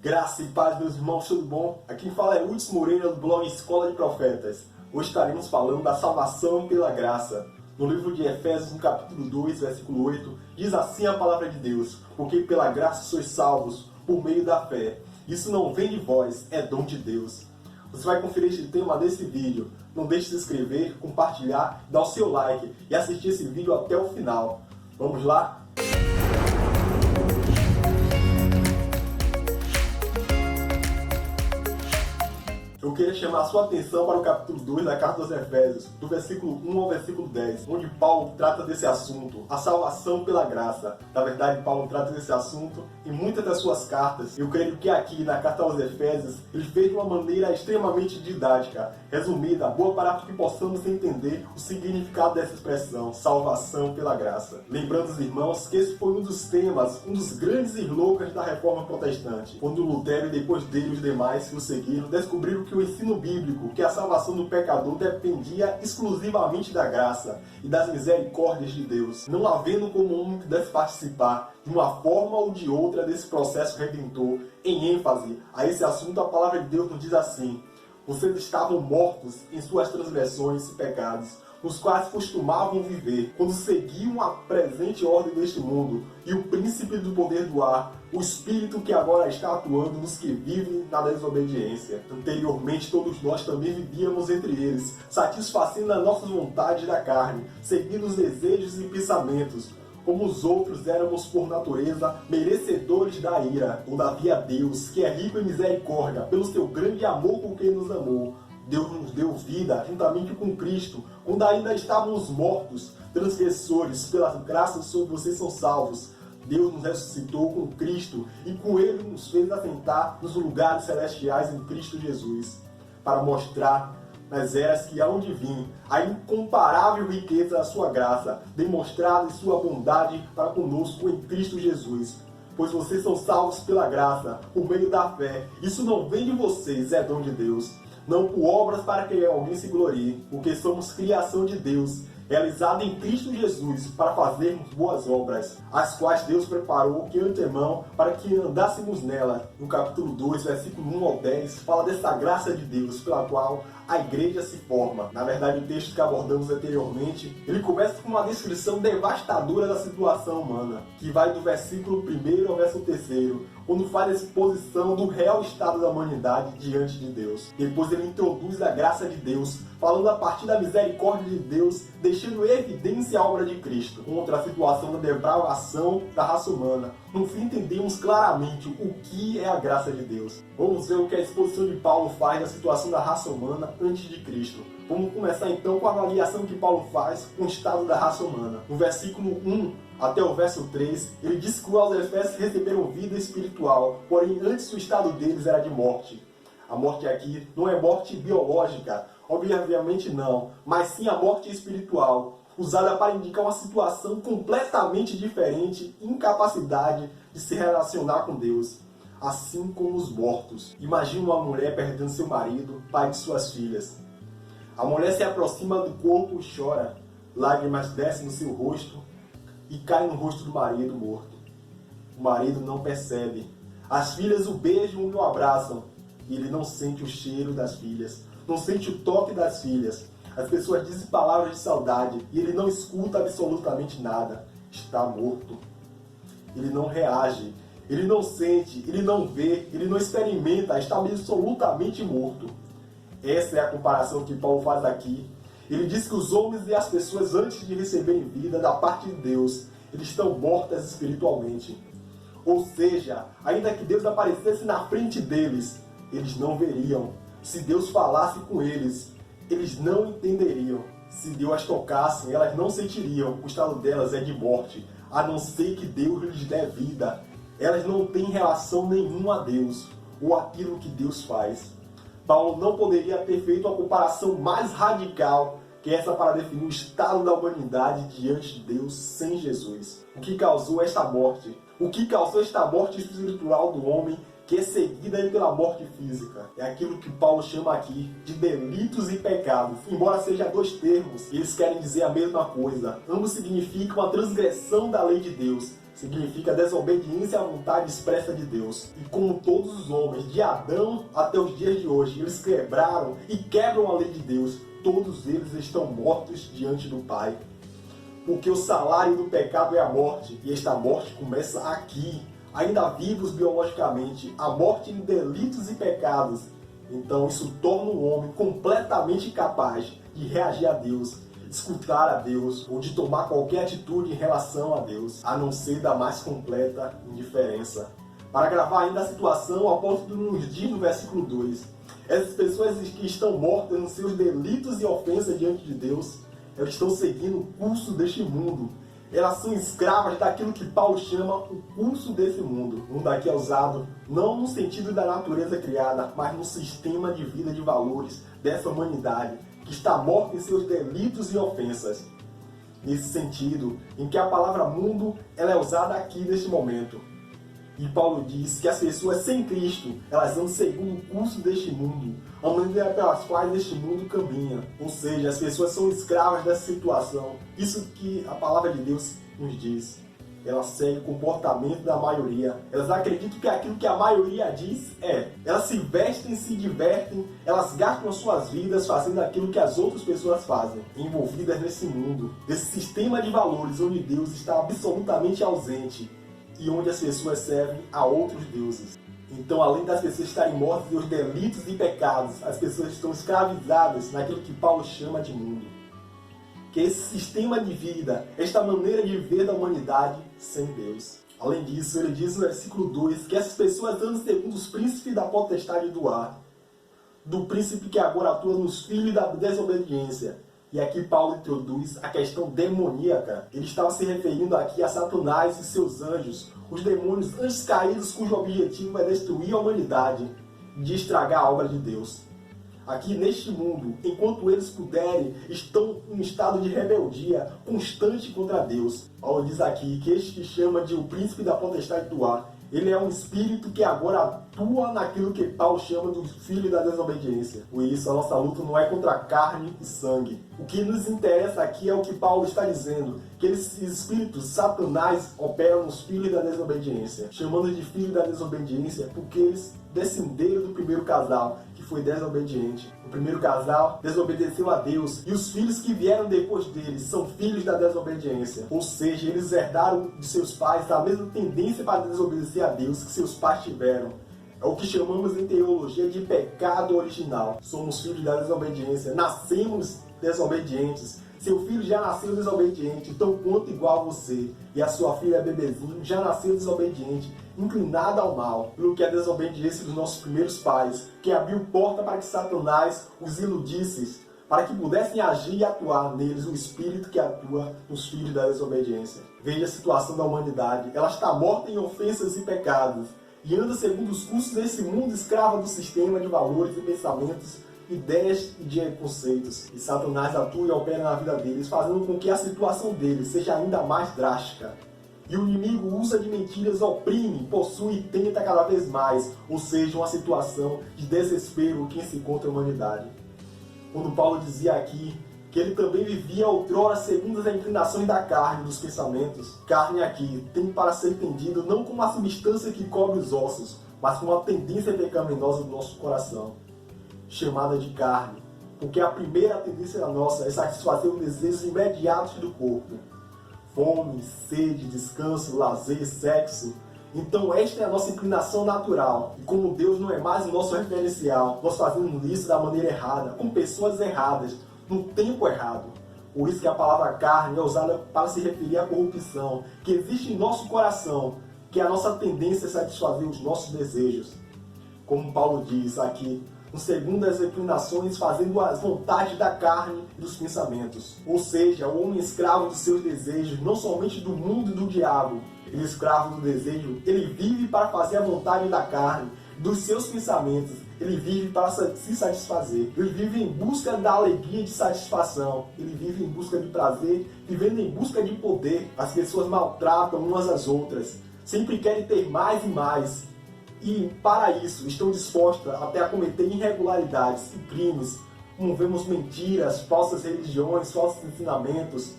Graça e paz, meus irmãos, tudo bom? Aqui quem fala é Hudson Moreira, do blog Escola de Profetas. Hoje estaremos falando da salvação pela graça. No livro de Efésios, no capítulo 2, versículo 8, diz assim a palavra de Deus: porque pela graça sois salvos, por meio da fé. Isso não vem de vós, é dom de Deus. Você vai conferir este tema desse vídeo. Não deixe de se inscrever, compartilhar, dar o seu like e assistir esse vídeo até o final. Vamos lá? Eu queria chamar a sua atenção para o capítulo 2 da Carta aos Efésios, do versículo 1 ao versículo 10, onde Paulo trata desse assunto, a salvação pela graça. Na verdade, Paulo trata desse assunto em muitas das suas cartas. Eu creio que aqui, na Carta aos Efésios, ele fez de uma maneira extremamente didática, resumida, boa para que possamos entender o significado dessa expressão, salvação pela graça. Lembrando os irmãos que esse foi um dos temas, um dos grandes slogans da Reforma Protestante, quando Lutero e depois dele os demais que o seguiram descobriram que o ensino bíblico, que a salvação do pecador dependia exclusivamente da graça e das misericórdias de Deus, não havendo como um que deve participar de uma forma ou de outra desse processo redentor. Em ênfase a esse assunto, a palavra de Deus nos diz assim: vocês estavam mortos em suas transgressões e pecados, nos quais costumavam viver, quando seguiam a presente ordem deste mundo, e o príncipe do poder do ar, o espírito que agora está atuando nos que vivem na desobediência. Anteriormente, todos nós também vivíamos entre eles, satisfazendo as nossas vontades da carne, seguindo os desejos e pensamentos. Como os outros, éramos por natureza merecedores da ira. Todavia Deus, que é rico em misericórdia, pelo seu grande amor com quem nos amou, Deus nos deu vida juntamente com Cristo, quando ainda estávamos mortos, transgressores. Pelas graças sobre vocês são salvos. Deus nos ressuscitou com Cristo e com Ele nos fez assentar nos lugares celestiais em Cristo Jesus, para mostrar nas eras que hão de vir a incomparável riqueza da sua graça, demonstrada em sua bondade para conosco em Cristo Jesus. Pois vocês são salvos pela graça, por meio da fé. Isso não vem de vocês, é dom de Deus. Não por obras para que alguém se glorie, porque somos criação de Deus, realizada em Cristo Jesus, para fazermos boas obras, as quais Deus preparou de antemão para que andássemos nela. No capítulo 2, versículo 1 ao 10, fala dessa graça de Deus, pela qual a igreja se forma. Na verdade, o texto que abordamos anteriormente, ele começa com uma descrição devastadora da situação humana, que vai do versículo 1 ao versículo 3, quando faz a exposição do real estado da humanidade diante de Deus. Depois ele introduz a graça de Deus, falando a partir da misericórdia de Deus, deixando em evidência a obra de Cristo, contra a situação da depravação da raça humana. No fim, entendemos claramente o que é a graça de Deus. Vamos ver o que a exposição de Paulo faz da situação da raça humana antes de Cristo. Vamos começar então com a avaliação que Paulo faz com o estado da raça humana. No versículo 1 até o verso 3, ele diz que os Efésios receberam vida espiritual, porém antes o estado deles era de morte. A morte aqui não é morte biológica, obviamente não, mas sim a morte espiritual, usada para indicar uma situação completamente diferente, incapacidade de se relacionar com Deus, assim como os mortos. Imagina uma mulher perdendo seu marido, pai de suas filhas. A mulher se aproxima do corpo e chora, lágrimas descem no seu rosto e caem no rosto do marido morto. O marido não percebe. As filhas o beijam e o abraçam, e ele não sente o cheiro das filhas, não sente o toque das filhas. As pessoas dizem palavras de saudade e ele não escuta absolutamente nada. Está morto. Ele não reage, ele não sente, ele não vê, ele não experimenta, está absolutamente morto. Essa é a comparação que Paulo faz aqui. Ele diz que os homens e as pessoas, antes de receberem vida da parte de Deus, eles estão mortas espiritualmente. Ou seja, ainda que Deus aparecesse na frente deles, eles não veriam. Se Deus falasse com eles, eles não entenderiam. Se Deus as tocasse, elas não sentiriam. O estado delas é de morte, a não ser que Deus lhes dê vida. Elas não têm relação nenhuma a Deus, ou aquilo que Deus faz. Paulo não poderia ter feito uma comparação mais radical que essa para definir o estado da humanidade diante de Deus sem Jesus. O que causou esta morte? O que causou esta morte espiritual do homem, que é seguida pela morte física? É aquilo que Paulo chama aqui de delitos e pecados. Embora sejam dois termos, eles querem dizer a mesma coisa. Ambos significam a transgressão da lei de Deus, significa desobediência à vontade expressa de Deus. E como todos os homens, de Adão até os dias de hoje, eles quebraram e quebram a lei de Deus, todos eles estão mortos diante do Pai. Porque o salário do pecado é a morte, e esta morte começa aqui, ainda vivos biologicamente, a morte em delitos e pecados. Então isso torna o homem completamente incapaz de reagir a Deus, escutar a Deus ou de tomar qualquer atitude em relação a Deus, a não ser da mais completa indiferença. Para agravar ainda a situação, o apóstolo nos diz no versículo 2: essas pessoas que estão mortas nos seus delitos e ofensas diante de Deus, elas estão seguindo o curso deste mundo. Elas são escravas daquilo que Paulo chama o curso desse mundo. O mundo aqui é usado não no sentido da natureza criada, mas no sistema de vida de valores dessa humanidade, que está morta em seus delitos e ofensas. Nesse sentido, em que a palavra mundo ela é usada aqui neste momento. E Paulo diz que as pessoas sem Cristo, elas andam segundo o curso deste mundo, a maneira pelas quais este mundo caminha. Ou seja, as pessoas são escravas dessa situação. Isso que a palavra de Deus nos diz. Elas seguem o comportamento da maioria. Elas acreditam que aquilo que a maioria diz é. Elas se vestem, se divertem, elas gastam as suas vidas fazendo aquilo que as outras pessoas fazem, envolvidas nesse mundo, nesse sistema de valores onde Deus está absolutamente ausente e onde as pessoas servem a outros deuses. Então, além das pessoas estarem mortas dos delitos e pecados, as pessoas estão escravizadas naquilo que Paulo chama de mundo. Que é esse sistema de vida, esta maneira de viver da humanidade sem Deus. Além disso, ele diz no versículo 2 que essas pessoas andam segundo os príncipes da potestade do ar, do príncipe que agora atua nos filhos da desobediência. E aqui Paulo introduz a questão demoníaca. Ele estava se referindo aqui a Satanás e seus anjos, os demônios, anjos caídos cujo objetivo é destruir a humanidade, de estragar a obra de Deus. Aqui neste mundo, enquanto eles puderem, estão em estado de rebeldia constante contra Deus. Paulo diz aqui que este que chama de o príncipe da potestade do ar, ele é um espírito que agora atua naquilo que Paulo chama do filho da desobediência. Por isso, a nossa luta não é contra carne e sangue. O que nos interessa aqui é o que Paulo está dizendo, que esses espíritos, Satanás, operam nos filhos da desobediência, chamando de filho da desobediência porque eles descenderam do primeiro casal, que foi desobediente. O primeiro casal desobedeceu a Deus, e os filhos que vieram depois deles são filhos da desobediência. Ou seja, eles herdaram de seus pais a mesma tendência para desobedecer a Deus que seus pais tiveram. É o que chamamos em teologia de pecado original. Somos filhos da desobediência, nascemos desobedientes. Seu filho já nasceu desobediente, então quanto igual a você. E a sua filha bebezinho já nasceu desobediente, inclinada ao mal, pelo que a desobediência dos nossos primeiros pais, que abriu porta para que Satanás os iludisse, para que pudessem agir e atuar neles o espírito que atua nos filhos da desobediência. Veja a situação da humanidade, ela está morta em ofensas e pecados, e anda segundo os cursos desse mundo escrava do sistema de valores e pensamentos, ideias e de conceitos. E Satanás atua e opera na vida deles, fazendo com que a situação deles seja ainda mais drástica. E o inimigo usa de mentiras, oprime, possui e tenta cada vez mais, ou seja, uma situação de desespero que se encontra a humanidade. Quando Paulo dizia aqui que ele também vivia outrora segundo as inclinações da carne e dos pensamentos, carne aqui tem para ser entendido não como uma substância que cobre os ossos, mas como uma tendência pecaminosa do nosso coração, chamada de carne, porque a primeira tendência nossa é satisfazer os desejos imediatos do corpo. Fome, sede, descanso, lazer, sexo. Então esta é a nossa inclinação natural. E como Deus não é mais o nosso referencial, nós fazemos isso da maneira errada, com pessoas erradas, no tempo errado. Por isso que a palavra carne é usada para se referir à corrupção que existe em nosso coração, que é a nossa tendência a satisfazer os nossos desejos. Como Paulo diz aqui, segundo as inclinações, fazendo as vontades da carne e dos pensamentos. Ou seja, o homem escravo dos seus desejos, não somente do mundo e do diabo. Ele é escravo do desejo, ele vive para fazer a vontade da carne, dos seus pensamentos. Ele vive para se satisfazer. Ele vive em busca da alegria e de satisfação. Ele vive em busca de prazer, vivendo em busca de poder. As pessoas maltratam umas às outras. Sempre querem ter mais e mais. E, para isso, estão dispostas até a cometer irregularidades e crimes, como vemos mentiras, falsas religiões, falsos ensinamentos.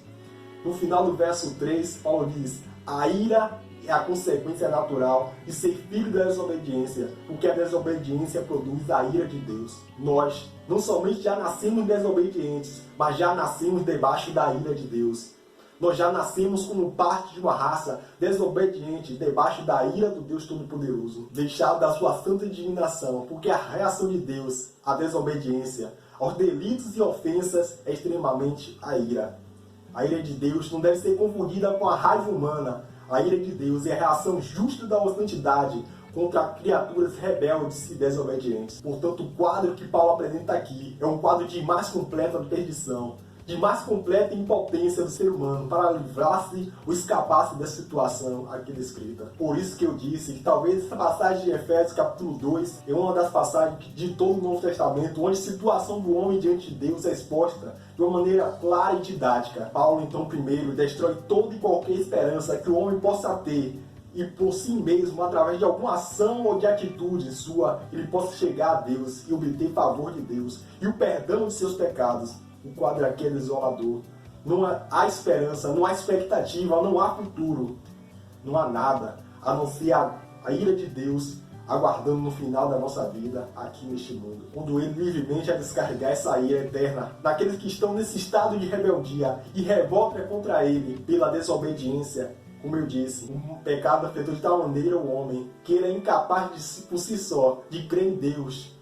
No final do verso 3, Paulo diz: A ira é a consequência natural de ser filho da desobediência, porque a desobediência produz a ira de Deus. Nós não somente já nascemos desobedientes, mas já nascemos debaixo da ira de Deus. Nós já nascemos como parte de uma raça desobediente, debaixo da ira do Deus Todo-Poderoso, deixado da sua santa indignação, porque a reação de Deus à desobediência, aos delitos e ofensas é extremamente a ira. A ira de Deus não deve ser confundida com a raiva humana. A ira de Deus é a reação justa da hostilidade contra criaturas rebeldes e desobedientes. Portanto, o quadro que Paulo apresenta aqui é um quadro de mais completa perdição, de mais completa impotência do ser humano para livrar-se ou escapar-se dessa situação aqui descrita. Por isso que eu disse que talvez essa passagem de Efésios capítulo 2 é uma das passagens de todo o Novo Testamento onde a situação do homem diante de Deus é exposta de uma maneira clara e didática. Paulo, então, primeiro, destrói toda e qualquer esperança que o homem possa ter e por si mesmo, através de alguma ação ou de atitude sua, ele possa chegar a Deus e obter favor de Deus e o perdão de seus pecados. O quadro aqui é desolador. Não há esperança, não há expectativa, não há futuro. Não há nada, a não ser a ira de Deus aguardando no final da nossa vida aqui neste mundo. Quando Ele livremente a descarregar essa ira eterna naqueles que estão nesse estado de rebeldia e revolta contra Ele pela desobediência. Como eu disse, um pecado afetou de tal maneira o homem que ele é incapaz de, por si só, de crer em Deus,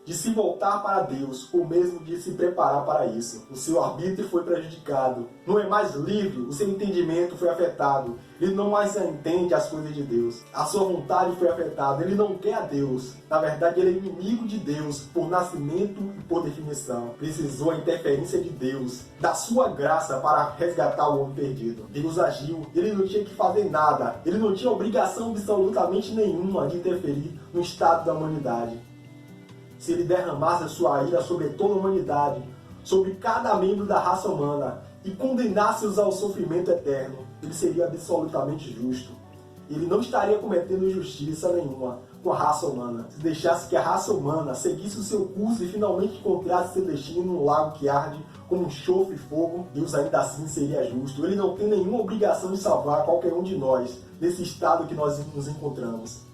de se voltar para Deus, ou mesmo de se preparar para isso. O seu arbítrio foi prejudicado. Não é mais livre, o seu entendimento foi afetado. Ele não mais entende as coisas de Deus. A sua vontade foi afetada. Ele não quer a Deus. Na verdade, ele é inimigo de Deus por nascimento e por definição. Precisou a interferência de Deus, da sua graça, para resgatar o homem perdido. Deus agiu. Ele não tinha que fazer nada. Ele não tinha obrigação absolutamente nenhuma de interferir no estado da humanidade. Se ele derramasse a sua ira sobre toda a humanidade, sobre cada membro da raça humana, e condenasse-os ao sofrimento eterno, ele seria absolutamente justo. Ele não estaria cometendo injustiça nenhuma com a raça humana. Se deixasse que a raça humana seguisse o seu curso e finalmente encontrasse seu destino num lago que arde como um enxofre e fogo, Deus ainda assim seria justo. Ele não tem nenhuma obrigação de salvar qualquer um de nós nesse estado que nós nos encontramos.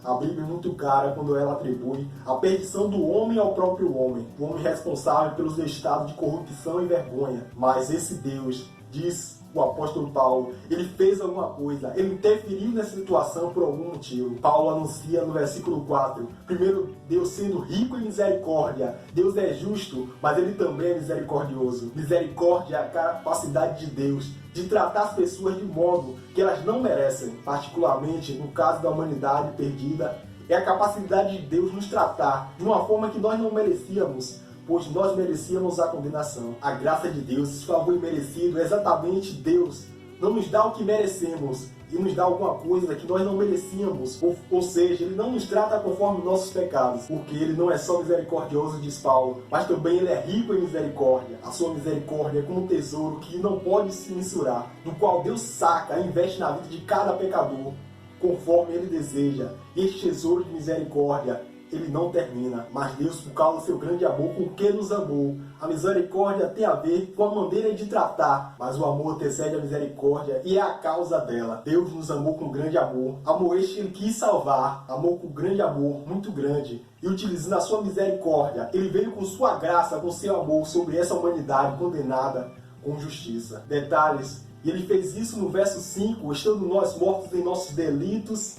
A Bíblia é muito clara quando ela atribui a perdição do homem ao próprio homem, o homem responsável pelos estados de corrupção e vergonha. Mas esse Deus, diz o apóstolo Paulo, ele fez alguma coisa, ele interferiu nessa situação por algum motivo. Paulo anuncia no versículo 4, primeiro, Deus sendo rico em misericórdia. Deus é justo, mas ele também é misericordioso. Misericórdia é a capacidade de Deus de tratar as pessoas de modo que elas não merecem, particularmente no caso da humanidade perdida, é a capacidade de Deus nos tratar de uma forma que nós não merecíamos, pois nós merecíamos a condenação. A graça de Deus, esse favor imerecido, é exatamente Deus não nos dá o que merecemos e nos dá alguma coisa que nós não merecíamos, ou seja, Ele não nos trata conforme nossos pecados, porque Ele não é só misericordioso, diz Paulo, mas também Ele é rico em misericórdia. A sua misericórdia é como um tesouro que não pode se mensurar, do qual Deus saca e investe na vida de cada pecador, conforme Ele deseja. Este tesouro de misericórdia, ele não termina, mas Deus, por causa do seu grande amor com que nos amou. A misericórdia tem a ver com a maneira de tratar, mas o amor antecede a misericórdia e é a causa dela. Deus nos amou com grande amor, amor este que Ele quis salvar, amor com grande amor, muito grande, e utilizando a sua misericórdia, Ele veio com sua graça, com seu amor sobre essa humanidade condenada com justiça. Detalhes, e Ele fez isso no verso 5, estando nós mortos em nossos delitos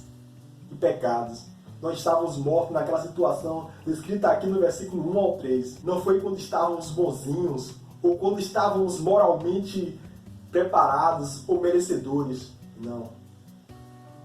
e pecados. Nós estávamos mortos naquela situação descrita aqui no versículo 1 ao 3. Não foi quando estávamos bonzinhos ou quando estávamos moralmente preparados ou merecedores. Não.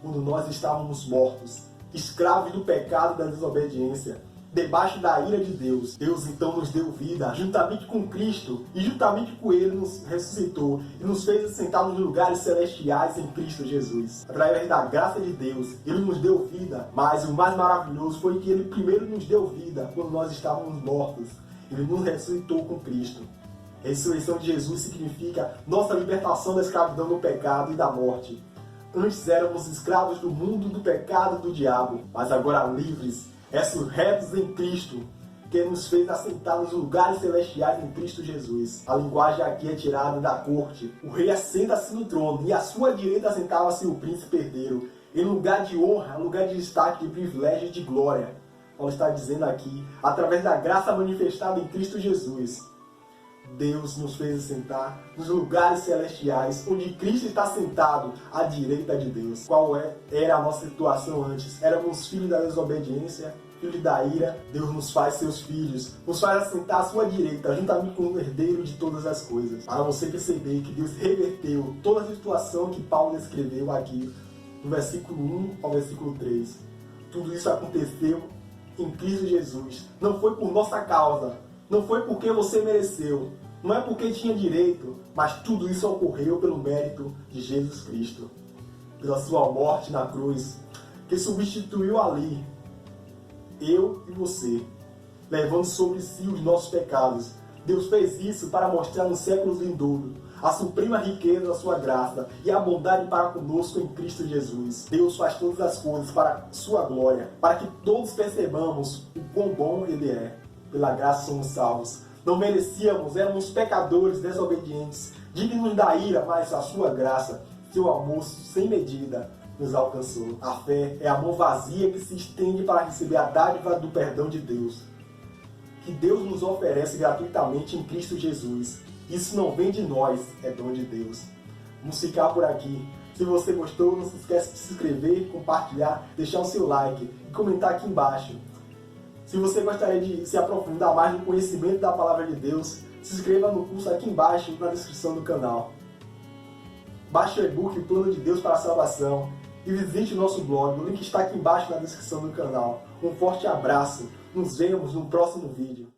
Quando nós estávamos mortos, escravos do pecado e da desobediência, debaixo da ira de Deus. Deus então nos deu vida, juntamente com Cristo, e juntamente com Ele nos ressuscitou e nos fez assentar nos lugares celestiais em Cristo Jesus. Através da graça de Deus, Ele nos deu vida, mas o mais maravilhoso foi que Ele primeiro nos deu vida quando nós estávamos mortos. Ele nos ressuscitou com Cristo. A ressurreição de Jesus significa nossa libertação da escravidão do pecado e da morte. Antes éramos escravos do mundo, do pecado e do diabo, mas agora livres, ressurretos em Cristo, que nos fez assentar nos lugares celestiais em Cristo Jesus. A linguagem aqui é tirada da corte. O rei assenta-se no trono, e à sua direita assentava-se o príncipe herdeiro, em lugar de honra, lugar de destaque, de privilégio e de glória. Paulo está dizendo aqui, através da graça manifestada em Cristo Jesus, Deus nos fez assentar nos lugares celestiais, onde Cristo está sentado à direita de Deus. Qual era a nossa situação antes? Éramos filhos da desobediência, filhos da ira. Deus nos faz seus filhos, nos faz assentar à sua direita, juntamente com o herdeiro de todas as coisas. Para você perceber que Deus reverteu toda a situação que Paulo descreveu aqui, do versículo 1 ao versículo 3. Tudo isso aconteceu em Cristo Jesus. Não foi por nossa causa, não foi porque você mereceu, não é porque tinha direito, mas tudo isso ocorreu pelo mérito de Jesus Cristo, pela sua morte na cruz, que substituiu ali eu e você, levando sobre si os nossos pecados. Deus fez isso para mostrar nos séculos vindouros a suprema riqueza da sua graça e a bondade para conosco em Cristo Jesus. Deus faz todas as coisas para sua glória, para que todos percebamos o quão bom Ele é. Pela graça somos salvos. Não merecíamos, éramos pecadores desobedientes, dignos da ira, mas a sua graça, seu amor sem medida, nos alcançou. A fé é a mão vazia que se estende para receber a dádiva do perdão de Deus, que Deus nos oferece gratuitamente em Cristo Jesus. Isso não vem de nós, é dom de Deus. Vamos ficar por aqui. Se você gostou, não se esqueça de se inscrever, compartilhar, deixar o seu like e comentar aqui embaixo. Se você gostaria de se aprofundar mais no conhecimento da Palavra de Deus, se inscreva no curso aqui embaixo na descrição do canal. Baixe o e-book O Plano de Deus para a Salvação e visite o nosso blog, o link está aqui embaixo na descrição do canal. Um forte abraço, nos vemos no próximo vídeo.